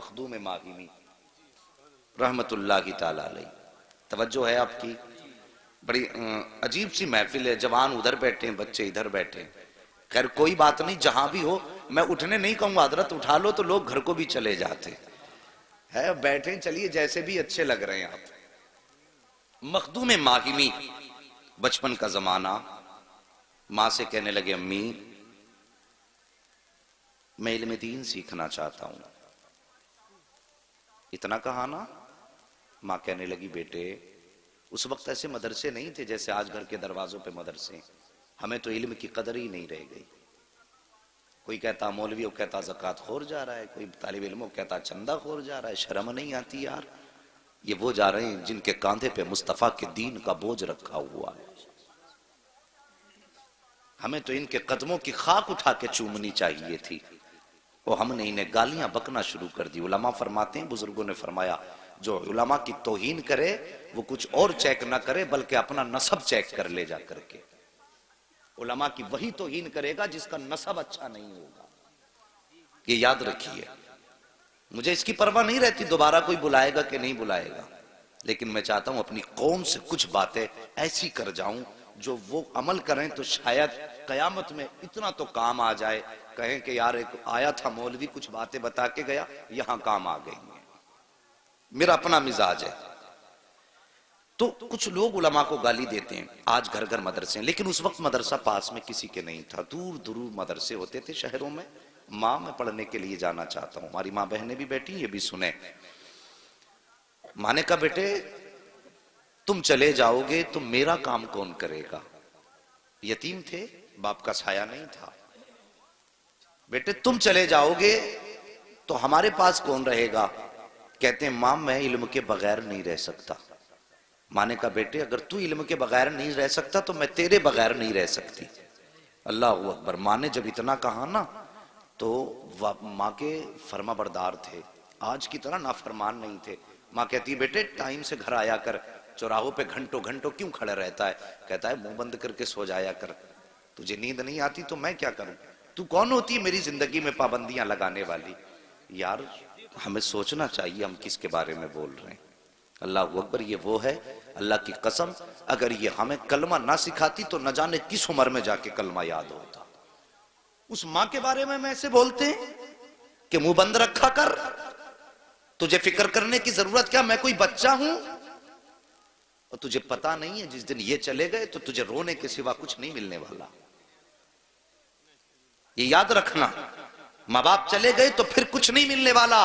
मखदूम माहिमी रहमतुल्लाहि ताला अलैह। तवज्जो है आपकी? बड़ी अजीब सी महफिल है, जवान उधर बैठे, बच्चे इधर बैठे। खैर कोई बात नहीं, जहां भी हो मैं उठने नहीं कहूंगा, हजरत उठा लो तो लोग घर को भी चले जाते है। बैठे चलिए, जैसे भी अच्छे लग रहे हैं आप। मखदूम माहिमी, बचपन का जमाना। माँ से कहने लगे अम्मी मैं इल्म दीन सीखना चाहता हूं। इतना कहा ना? माँ कहने लगी बेटे उस वक्त ऐसे मदरसे नहीं थे जैसे आज घर के दरवाजों पे मदरसे। हमें तो इल्म की कदर ही नहीं रह गई। कोई कहता मौलवी, वो कहता ज़कात खोर जा रहा है, कोई तालिब इल्म कहता चंदा खोर जा रहा है। शर्म नहीं आती यार? ये वो जा रहे हैं जिनके कांधे पे मुस्तफ़ा के दीन का बोझ रखा हुआ है। हमें तो इनके कदमों की खाक उठा के चूमनी चाहिए थी, वो हमने इन्हें गालियां बकना शुरू कर दी। उलमा फरमाते हैं, बुजुर्गों ने फरमाया, जो उलमा की तौहीन करे वो कुछ और चेक ना करे बल्कि अपना नसब चेक कर ले जा करके। उलमा की वही तौहीन करेगा जिसका नसब अच्छा नहीं होगा। ये याद रखिए। मुझे इसकी परवाह नहीं रहती दोबारा कोई बुलाएगा कि नहीं बुलाएगा, लेकिन मैं चाहता हूं अपनी कौम से कुछ बातें ऐसी कर जाऊं जो वो अमल करें तो शायद कयामत में इतना तो काम आ जाए, कहें कि यार एक आया था मौलवी कुछ बातें बता के गया, यहां काम आ गई है। मेरा अपना मिजाज है। तो कुछ लोग उलमा को गाली देते हैं, आज घर घर मदरसे हैं, लेकिन उस वक्त मदरसा पास में किसी के नहीं था, दूर दूर मदरसे होते थे शहरों में। माँ मैं पढ़ने के लिए जाना चाहता हूं। हमारी माँ बहनें भी बैठी, ये भी सुने। माँ ने कहा बेटे तुम चले जाओगे तो मेरा काम कौन करेगा? यतीम थे, बाप का साया नहीं था। बेटे तुम चले जाओगे तो हमारे पास कौन रहेगा? कहते हैं मां मैं इल्म के बगैर नहीं रह सकता। मां ने कहा बेटे अगर तू इल्म के बगैर नहीं रह सकता तो मैं तेरे बगैर नहीं रह सकती। अल्लाह अकबर। मां ने जब इतना कहा ना तो मां के फर्मा बरदार थे, आज की तरह नाफरमान नहीं थे। मां कहती बेटे टाइम से घर आया कर, चौराहों पे घंटों घंटों क्यों खड़ा रहता है? कहता है मुंह बंद करके सो जाया कर, तुझे नींद नहीं आती तो मैं क्या करूं? तू कौन होती है मेरी जिंदगी में पाबंदियां लगाने वाली? यार हमें सोचना चाहिए हम किसके बारे में बोल रहे हैं। अल्लाह अकबर। ये वो है, अल्लाह की कसम अगर ये हमें कलमा ना सिखाती तो न जाने किस उम्र में जाके कलमा याद होता। उस माँ के बारे में ऐसे बोलते हैं कि मुंह बंद रखा कर, तुझे फिक्र करने की जरूरत क्या, मैं कोई बच्चा हूं? और तुझे पता नहीं है जिस दिन ये चले गए तो तुझे रोने के सिवा कुछ नहीं मिलने वाला। ये याद रखना, माँ बाप चले गए तो फिर कुछ नहीं मिलने वाला।